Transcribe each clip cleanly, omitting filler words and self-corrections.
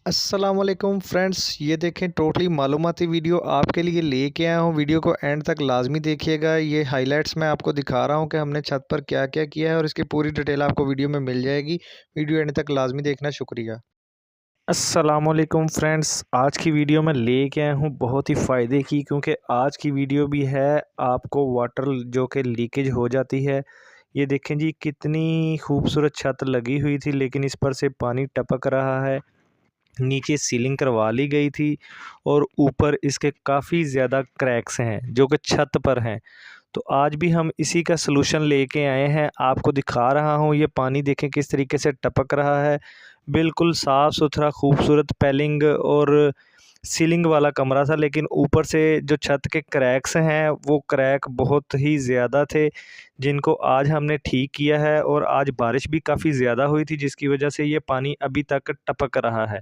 अस्सलामुअलैकुम फ्रेंड्स, ये देखें टोटली मालूमाती वीडियो आपके लिए लेके आया हूँ। वीडियो को एंड तक लाजमी देखिएगा। ये हाइलाइट्स मैं आपको दिखा रहा हूँ कि हमने छत पर क्या क्या किया है और इसकी पूरी डिटेल आपको वीडियो में मिल जाएगी। वीडियो एंड तक लाजमी देखना। शुक्रिया। अस्सलामुअलैकुम फ्रेंड्स, आज की वीडियो में लेके आया हूँ बहुत ही फ़ायदे की, क्योंकि आज की वीडियो भी है आपको वाटर जो कि लीकेज हो जाती है। ये देखें जी, कितनी खूबसूरत छत लगी हुई थी लेकिन इस पर से पानी टपक रहा है। नीचे सीलिंग करवा ली गई थी और ऊपर इसके काफ़ी ज़्यादा क्रैक्स हैं जो कि छत पर हैं। तो आज भी हम इसी का सलूशन लेके आए हैं, आपको दिखा रहा हूँ। ये पानी देखें किस तरीके से टपक रहा है। बिल्कुल साफ़ सुथरा खूबसूरत पेलिंग और सीलिंग वाला कमरा था, लेकिन ऊपर से जो छत के क्रैक्स हैं वो क्रैक बहुत ही ज़्यादा थे, जिनको आज हमने ठीक किया है। और आज बारिश भी काफ़ी ज़्यादा हुई थी जिसकी वजह से ये पानी अभी तक टपक रहा है।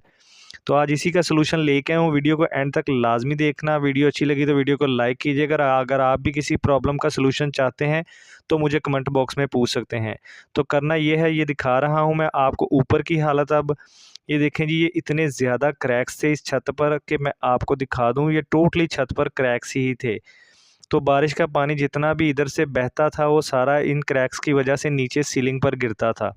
तो आज इसी का सलूशन लेके आया हूँ। वीडियो को एंड तक लाजमी देखना। वीडियो अच्छी लगी तो वीडियो को लाइक कीजिएगा। अगर आप भी किसी प्रॉब्लम का सलूशन चाहते हैं तो मुझे कमेंट बॉक्स में पूछ सकते हैं। तो करना ये है, ये दिखा रहा हूँ मैं आपको ऊपर की हालत। अब ये देखें जी, ये इतने ज़्यादा क्रैक्स थे इस छत पर कि मैं आपको दिखा दूँ, ये टोटली छत पर क्रैक्स ही थे। तो बारिश का पानी जितना भी इधर से बहता था वो सारा इन क्रैक्स की वजह से नीचे सीलिंग पर गिरता था।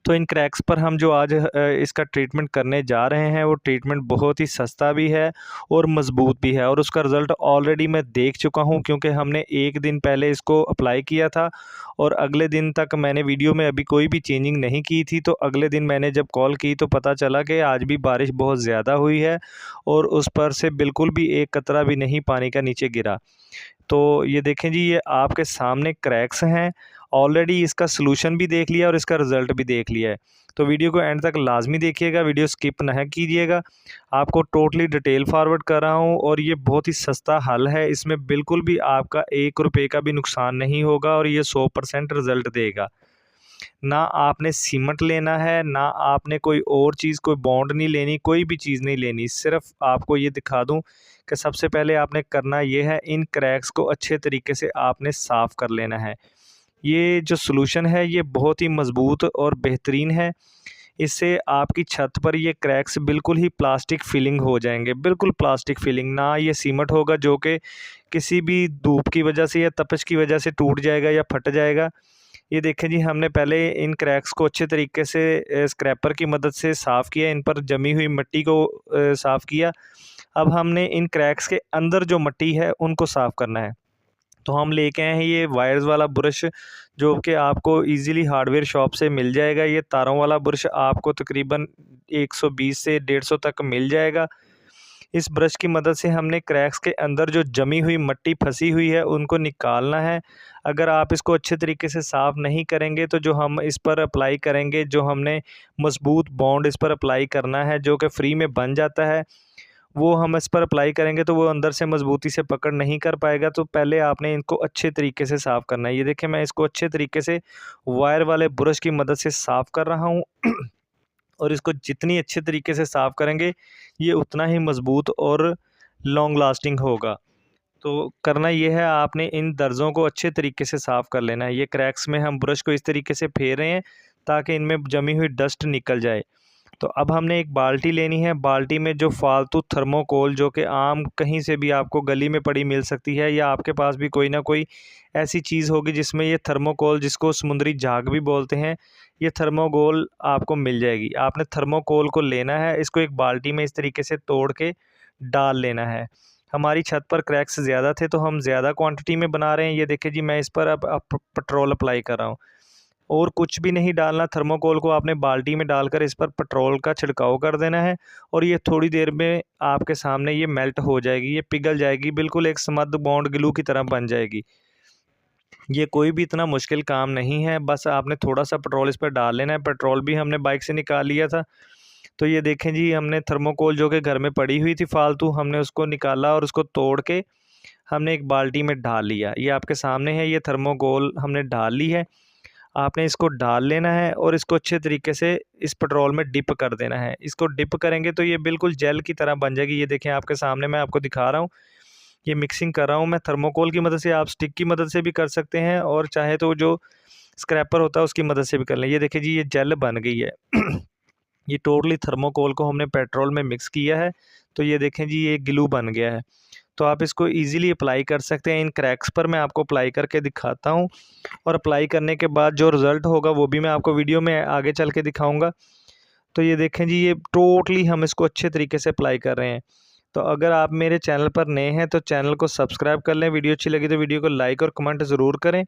तो इन क्रैक्स पर हम जो आज इसका ट्रीटमेंट करने जा रहे हैं वो ट्रीटमेंट बहुत ही सस्ता भी है और मज़बूत भी है, और उसका रिज़ल्ट ऑलरेडी मैं देख चुका हूँ, क्योंकि हमने एक दिन पहले इसको अप्लाई किया था और अगले दिन तक मैंने वीडियो में अभी कोई भी चेंजिंग नहीं की थी। तो अगले दिन मैंने जब कॉल की तो पता चला कि आज भी बारिश बहुत ज़्यादा हुई है और उस पर से बिल्कुल भी एक कतरा भी नहीं पानी का नीचे गिरा। तो ये देखें जी, ये आपके सामने क्रैक्स हैं। ऑलरेडी इसका सलूशन भी देख लिया और इसका रिज़ल्ट भी देख लिया है। तो वीडियो को एंड तक लाज़मी देखिएगा, वीडियो स्किप ना कीजिएगा। आपको टोटली डिटेल फॉरवर्ड कर रहा हूँ और ये बहुत ही सस्ता हल है। इसमें बिल्कुल भी आपका 1 रुपये का भी नुकसान नहीं होगा और ये 100% रिज़ल्ट देगा। ना आपने सीमेंट लेना है, ना आपने कोई और चीज़, कोई बॉन्ड नहीं लेनी, कोई भी चीज़ नहीं लेनी। सिर्फ़ आपको ये दिखा दूँ कि सबसे पहले आपने करना ये है, इन क्रैक्स को अच्छे तरीके से आपने साफ़ कर लेना है। ये जो सॉल्यूशन है ये बहुत ही मज़बूत और बेहतरीन है। इससे आपकी छत पर ये क्रैक्स बिल्कुल ही प्लास्टिक फिलिंग हो जाएँगे, बिल्कुल प्लास्टिक फिलिंग। ना ये सीमेंट होगा जो कि किसी भी धूप की वजह से या तपिश की वजह से टूट जाएगा या फट जाएगा। ये देखें जी, हमने पहले इन क्रैक्स को अच्छे तरीके से स्क्रैपर की मदद से साफ़ किया, इन पर जमी हुई मिट्टी को साफ़ किया। अब हमने इन क्रैक्स के अंदर जो मिट्टी है उनको साफ़ करना है। तो हम लेके आए हैं ये वायर्स वाला ब्रश, जो कि आपको ईज़िली हार्डवेयर शॉप से मिल जाएगा। ये तारों वाला ब्रश आपको तकरीबन 120 से 150 तक मिल जाएगा। इस ब्रश की मदद से हमने क्रैक्स के अंदर जो जमी हुई मिट्टी फंसी हुई है उनको निकालना है। अगर आप इसको अच्छे तरीके से साफ़ नहीं करेंगे तो जो हम इस पर अप्लाई करेंगे, जो हमने मज़बूत बॉन्ड इस पर अप्लाई करना है जो कि फ्री में बन जाता है, वो हम इस पर अप्लाई करेंगे तो वो अंदर से मज़बूती से पकड़ नहीं कर पाएगा। तो पहले आपने इनको अच्छे तरीके से साफ़ करना है। ये देखिए, मैं इसको अच्छे तरीके से वायर वाले ब्रश की मदद से साफ़ कर रहा हूँ। और इसको जितनी अच्छे तरीके से साफ़ करेंगे ये उतना ही मज़बूत और लॉन्ग लास्टिंग होगा। तो करना ये है, आपने इन दर्ज़ों को अच्छे तरीके से साफ़ कर लेना है। ये क्रैक्स में हम ब्रश को इस तरीके से फेर रहे हैं ताकि इनमें जमी हुई डस्ट निकल जाए। तो अब हमने एक बाल्टी लेनी है। बाल्टी में जो फालतू थर्मोकोल, जो कि आम कहीं से भी आपको गली में पड़ी मिल सकती है, या आपके पास भी कोई ना कोई ऐसी चीज़ होगी जिसमें ये थर्मोकोल, जिसको समुद्री झाग भी बोलते हैं, ये थर्मोकोल आपको मिल जाएगी। आपने थर्मोकोल को लेना है, इसको एक बाल्टी में इस तरीके से तोड़ के डाल लेना है। हमारी छत पर क्रैक्स ज़्यादा थे तो हम ज़्यादा क्वांटिटी में बना रहे हैं। ये देखिए जी, मैं इस पर अब पेट्रोल अप्लाई कर रहा हूँ और कुछ भी नहीं डालना। थर्मोकोल को आपने बाल्टी में डालकर इस पर पेट्रोल का छिड़काव कर देना है और ये थोड़ी देर में आपके सामने ये मेल्ट हो जाएगी, ये पिघल जाएगी, बिल्कुल एक समृद्ध बॉन्ड ग्लू की तरह बन जाएगी। ये कोई भी इतना मुश्किल काम नहीं है, बस आपने थोड़ा सा पेट्रोल इस पर डाल लेना है। पेट्रोल भी हमने बाइक से निकाल लिया था। तो ये देखें जी, हमने थर्मोकोल जो कि घर में पड़ी हुई थी फालतू, हमने उसको निकाला और उसको तोड़ के हमने एक बाल्टी में डाल लिया। ये आपके सामने है, ये थर्मोकोल हमने डाल ली है। आपने इसको डाल लेना है और इसको अच्छे तरीके से इस पेट्रोल में डिप कर देना है। इसको डिप करेंगे तो ये बिल्कुल जेल की तरह बन जाएगी। ये देखें आपके सामने, मैं आपको दिखा रहा हूँ, ये मिक्सिंग कर रहा हूँ मैं थर्मोकोल की मदद से। आप स्टिक की मदद से भी कर सकते हैं और चाहे तो जो स्क्रैपर होता है उसकी मदद से भी कर लें। ये देखिए जी, ये जेल बन गई है। ये टोटली थर्मोकोल को हमने पेट्रोल में मिक्स किया है, तो ये देखें जी ये ग्लू बन गया है। तो आप इसको ईज़िली अप्लाई कर सकते हैं। इन क्रैक्स पर मैं आपको अप्लाई करके दिखाता हूँ, और अप्लाई करने के बाद जो रिज़ल्ट होगा वो भी मैं आपको वीडियो में आगे चल के दिखाऊँगा। तो ये देखें जी ये टोटली हम इसको अच्छे तरीके से अप्लाई कर रहे हैं। तो अगर आप मेरे चैनल पर नए हैं तो चैनल को सब्सक्राइब कर लें, वीडियो अच्छी लगी तो वीडियो को लाइक और कमेंट ज़रूर करें।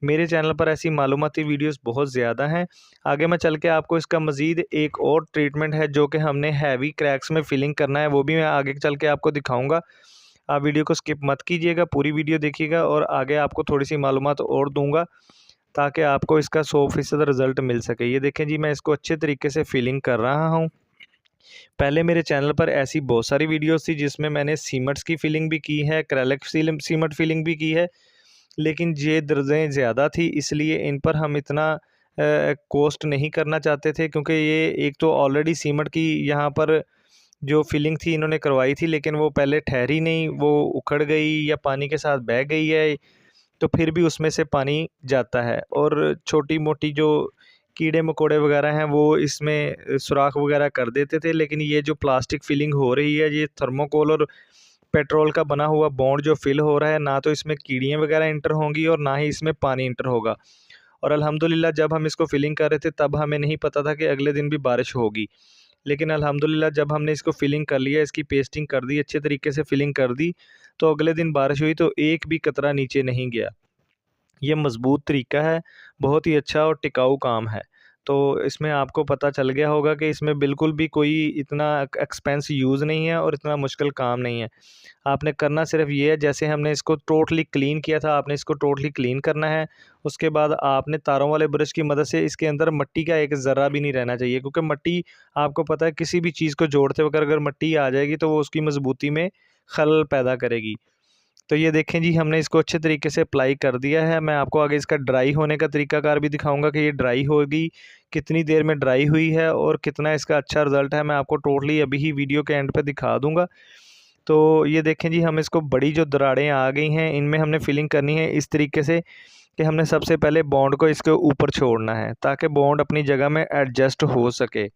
मेरे चैनल पर ऐसी मालूमाती वीडियोस बहुत ज़्यादा हैं। आगे मैं चल के आपको इसका मज़ीद एक और ट्रीटमेंट है जो कि हमने हैवी क्रैक्स में फिलिंग करना है, वो भी मैं आगे चल के आपको दिखाऊँगा। आप वीडियो को स्किप मत कीजिएगा, पूरी वीडियो देखिएगा, और आगे आपको थोड़ी सी मालूमात और दूँगा ताकि आपको इसका 100% रिज़ल्ट मिल सके। ये देखें जी मैं इसको अच्छे तरीके से फिलिंग कर रहा हूँ। पहले मेरे चैनल पर ऐसी बहुत सारी वीडियोस थी जिसमें मैंने सीमेंट्स की फिलिंग भी की है, एक्रेलिक सीमेंट फिलिंग भी की है, लेकिन ये दर्जें ज़्यादा थी इसलिए इन पर हम इतना कॉस्ट नहीं करना चाहते थे, क्योंकि ये एक तो ऑलरेडी सीमेंट की यहाँ पर जो फिलिंग थी इन्होंने करवाई थी, लेकिन वो पहले ठहरी नहीं, वो उखड़ गई या पानी के साथ बह गई है, तो फिर भी उसमें से पानी जाता है, और छोटी मोटी जो कीड़े मकोड़े वगैरह हैं वो इसमें सुराख वगैरह कर देते थे। लेकिन ये जो प्लास्टिक फिलिंग हो रही है, ये थर्मोकोल और पेट्रोल का बना हुआ बॉन्ड जो फिल हो रहा है, ना तो इसमें कीड़ियाँ वगैरह इंटर होंगी और ना ही इसमें पानी इंटर होगा। और अल्हम्दुलिल्लाह जब हम इसको फिलिंग कर रहे थे तब हमें नहीं पता था कि अगले दिन भी बारिश होगी, लेकिन अल्हम्दुलिल्लाह जब हमने इसको फिलिंग कर लिया, इसकी पेस्टिंग कर दी, अच्छे तरीके से फिलिंग कर दी, तो अगले दिन बारिश हुई तो एक भी कतरा नीचे नहीं गया। ये मज़बूत तरीका है, बहुत ही अच्छा और टिकाऊ काम है। तो इसमें आपको पता चल गया होगा कि इसमें बिल्कुल भी कोई इतना एक्सपेंस यूज़ नहीं है और इतना मुश्किल काम नहीं है। आपने करना सिर्फ़ ये है, जैसे हमने इसको टोटली क्लीन किया था, आपने इसको टोटली क्लीन करना है। उसके बाद आपने तारों वाले ब्रश की मदद से इसके अंदर मिट्टी का एक ज़र्रा भी नहीं रहना चाहिए, क्योंकि मिट्टी आपको पता है किसी भी चीज़ को जोड़ते वक़्त अगर मिट्टी आ जाएगी तो वो उसकी मज़बूती में खलल पैदा करेगी। तो ये देखें जी हमने इसको अच्छे तरीके से अप्लाई कर दिया है। मैं आपको आगे इसका ड्राई होने का तरीकाकार भी दिखाऊंगा कि ये ड्राई होगी, कितनी देर में ड्राई हुई है और कितना इसका अच्छा रिज़ल्ट है, मैं आपको टोटली अभी ही वीडियो के एंड पे दिखा दूंगा। तो ये देखें जी हम इसको बड़ी जो दरारें आ गई हैं इनमें हमने फिलिंग करनी है इस तरीके से कि हमने सबसे पहले बॉन्ड को इसके ऊपर छोड़ना है ताकि बॉन्ड अपनी जगह में एडजस्ट हो सके।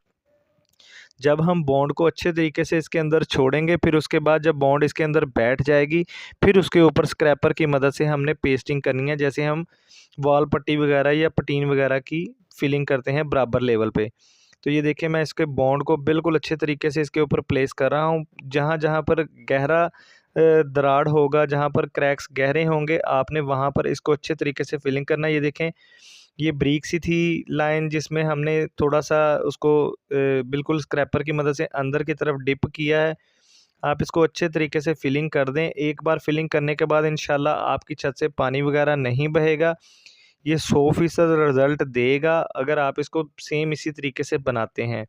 जब हम बॉन्ड को अच्छे तरीके से इसके अंदर छोड़ेंगे, फिर उसके बाद जब बॉन्ड इसके अंदर बैठ जाएगी, फिर उसके ऊपर स्क्रैपर की मदद से हमने पेस्टिंग करनी है, जैसे हम वॉल पट्टी वगैरह या पटीन वगैरह की फिलिंग करते हैं बराबर लेवल पे। तो ये देखिए मैं इसके बॉन्ड को बिल्कुल अच्छे तरीके से इसके ऊपर प्लेस कर रहा हूँ। जहाँ जहाँ पर गहरा दरार होगा, जहाँ पर क्रैक्स गहरे होंगे, आपने वहाँ पर इसको अच्छे तरीके से फिलिंग करना है। ये देखें ये ब्रीक सी थी लाइन जिसमें हमने थोड़ा-सा उसको बिल्कुल स्क्रैपर की मदद से अंदर की तरफ डिप किया है। आप इसको अच्छे तरीके से फिलिंग कर दें। एक बार फिलिंग करने के बाद इंशाल्लाह आपकी छत से पानी वगैरह नहीं बहेगा। ये 100% रिज़ल्ट देगा अगर आप इसको सेम इसी तरीके से बनाते हैं।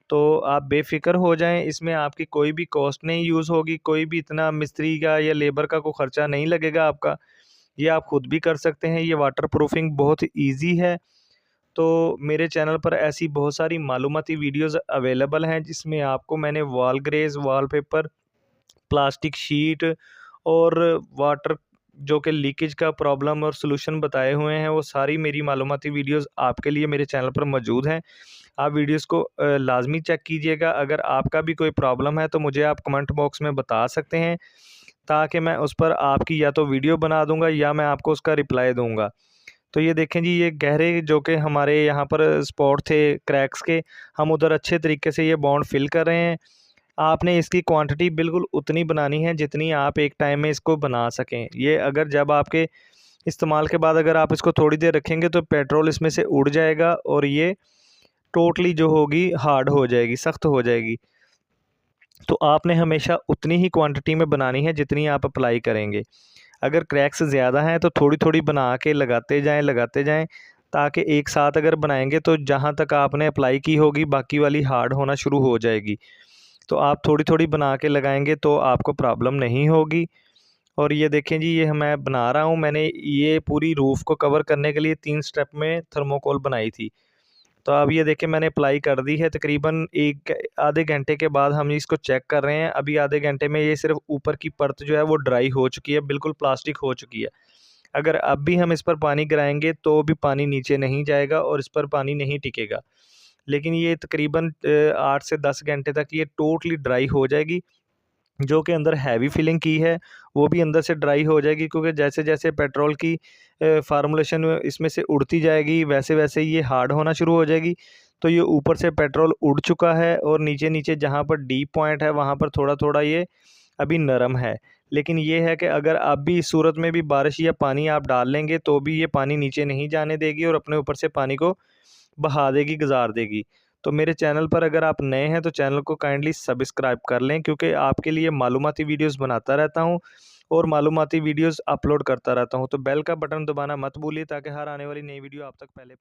तो आप बेफ़िक्र हो जाएँ, इसमें आपकी कोई भी कॉस्ट नहीं यूज़ होगी, कोई भी इतना मिस्त्री का या लेबर का कोई ख़र्चा नहीं लगेगा आपका। ये आप खुद भी कर सकते हैं, ये वाटर प्रूफिंग बहुत ईज़ी है। तो मेरे चैनल पर ऐसी बहुत सारी मालूमाती वीडियोज़ अवेलेबल हैं जिसमें आपको मैंने wall Gray's, wallpaper, plastic sheet और वाटर जो कि लीकेज का प्रॉब्लम और सॉल्यूशन बताए हुए हैं, वो सारी मेरी मालूमाती वीडियोज़ आपके लिए मेरे चैनल पर मौजूद हैं। आप वीडियोज़ को लाज़मी चेक कीजिएगा। अगर आपका भी कोई प्रॉब्लम है तो मुझे आप कमेंट बॉक्स में बता सकते हैं, ताकि मैं उस पर आपकी या तो वीडियो बना दूँगा या मैं आपको उसका रिप्लाई दूँगा। तो ये देखें जी ये गहरे जो कि हमारे यहाँ पर स्पॉट थे क्रैक्स के, हम उधर अच्छे तरीके से ये बॉन्ड फिल कर रहे हैं। आपने इसकी क्वांटिटी बिल्कुल उतनी बनानी है जितनी आप एक टाइम में इसको बना सकें। ये अगर जब आपके इस्तेमाल के बाद अगर आप इसको थोड़ी देर रखेंगे तो पेट्रोल इसमें से उड़ जाएगा और ये टोटली जो होगी हार्ड हो जाएगी, सख्त हो जाएगी। तो आपने हमेशा उतनी ही क्वांटिटी में बनानी है जितनी आप अप्लाई करेंगे। अगर क्रैक्स ज़्यादा हैं तो थोड़ी-थोड़ी बना के लगाते जाएँ, ताकि एक साथ अगर बनाएँगे तो जहाँ तक आपने अप्लाई की होगी बाकी वाली हार्ड होना शुरू हो जाएगी। तो आप थोड़ी-थोड़ी बना के लगाएँगे तो आपको प्रॉब्लम नहीं होगी। और ये देखें जी ये मैं बना रहा हूँ, मैंने ये पूरी रूफ़ को कवर करने के लिए 3 स्टेप में थर्मोकोल बनाई थी। तो अब ये देखिए मैंने अप्लाई कर दी है, तकरीबन एक आधे घंटे के बाद हम इसको चेक कर रहे हैं। अभी आधे घंटे में ये सिर्फ़ ऊपर की परत जो है वो ड्राई हो चुकी है, बिल्कुल प्लास्टिक हो चुकी है। अगर अब भी हम इस पर पानी गिराएँगे तो भी पानी नीचे नहीं जाएगा और इस पर पानी नहीं टिकेगा। लेकिन ये तकरीबन 8 से 10 घंटे तक ये टोटली ड्राई हो जाएगी। जो कि अंदर हैवी फिलिंग की है वो भी अंदर से ड्राई हो जाएगी, क्योंकि जैसे जैसे पेट्रोल की फार्मूलेशन इसमें से उड़ती जाएगी वैसे वैसे ये हार्ड होना शुरू हो जाएगी। तो ये ऊपर से पेट्रोल उड़ चुका है और नीचे नीचे जहाँ पर डीप पॉइंट है वहाँ पर थोड़ा थोड़ा ये अभी नरम है। लेकिन ये है कि अगर अब भी इस सूरत में भी बारिश या पानी आप डाल लेंगे तो भी ये पानी नीचे नहीं जाने देगी और अपने ऊपर से पानी को बहा देगी, गुज़ार देगी। तो मेरे चैनल पर अगर आप नए हैं तो चैनल को काइंडली सब्सक्राइब कर लें, क्योंकि आपके लिए मालूमाती वीडियोस बनाता रहता हूं और मालूमाती वीडियोस अपलोड करता रहता हूं। तो बेल का बटन दबाना मत भूलिए ताकि हर आने वाली नई वीडियो आप तक पहले